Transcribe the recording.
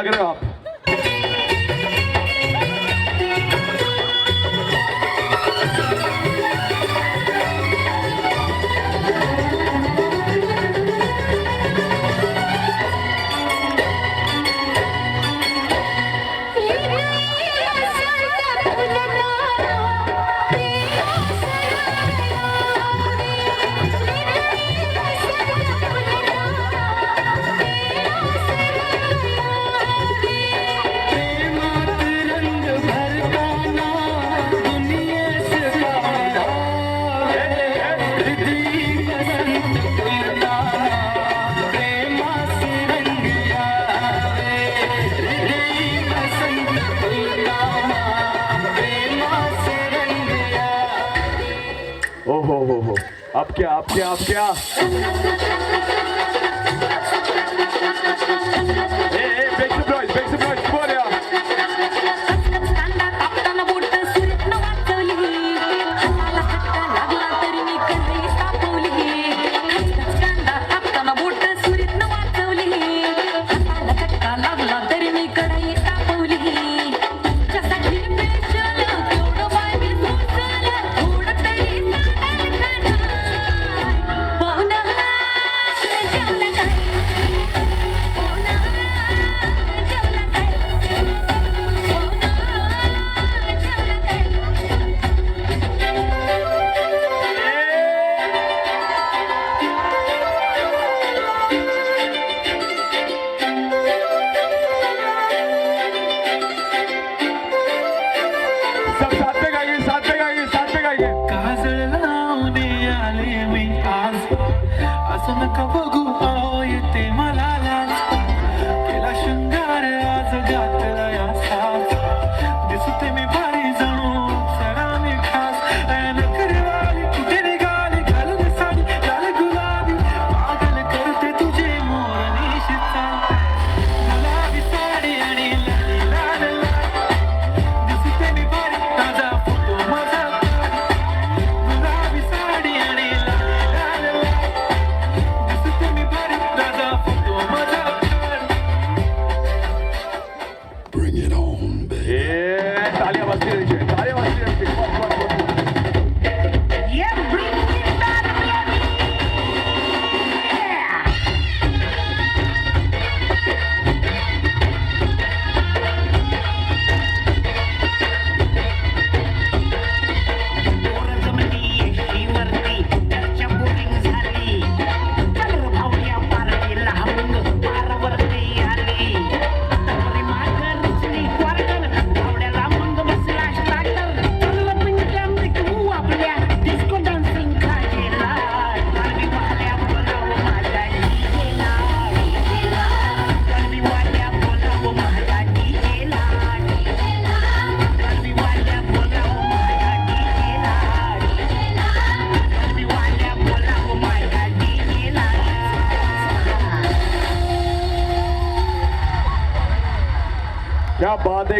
लग रहे हो आप। हो अब क्या अब क्या अब क्या make some noise बोल यार नका बघू येते मला लाज केला शृंगार आज घातला या साज दिसते मी भारी जणू सरा मी खास नखरवाली कुठे निघाली घालून साडी लाल गुलाबी पागल करते तुझे मोर निशिता गुलाबी साडी आणि लाल लाल दिसते मी भारी ताजा फोटो माझा गुलाबी साडी आणि Bring it on, baby. तालियां बजती रहिए तालियां बजती रहिए Yeah, bring it back, baby. क्या बात है।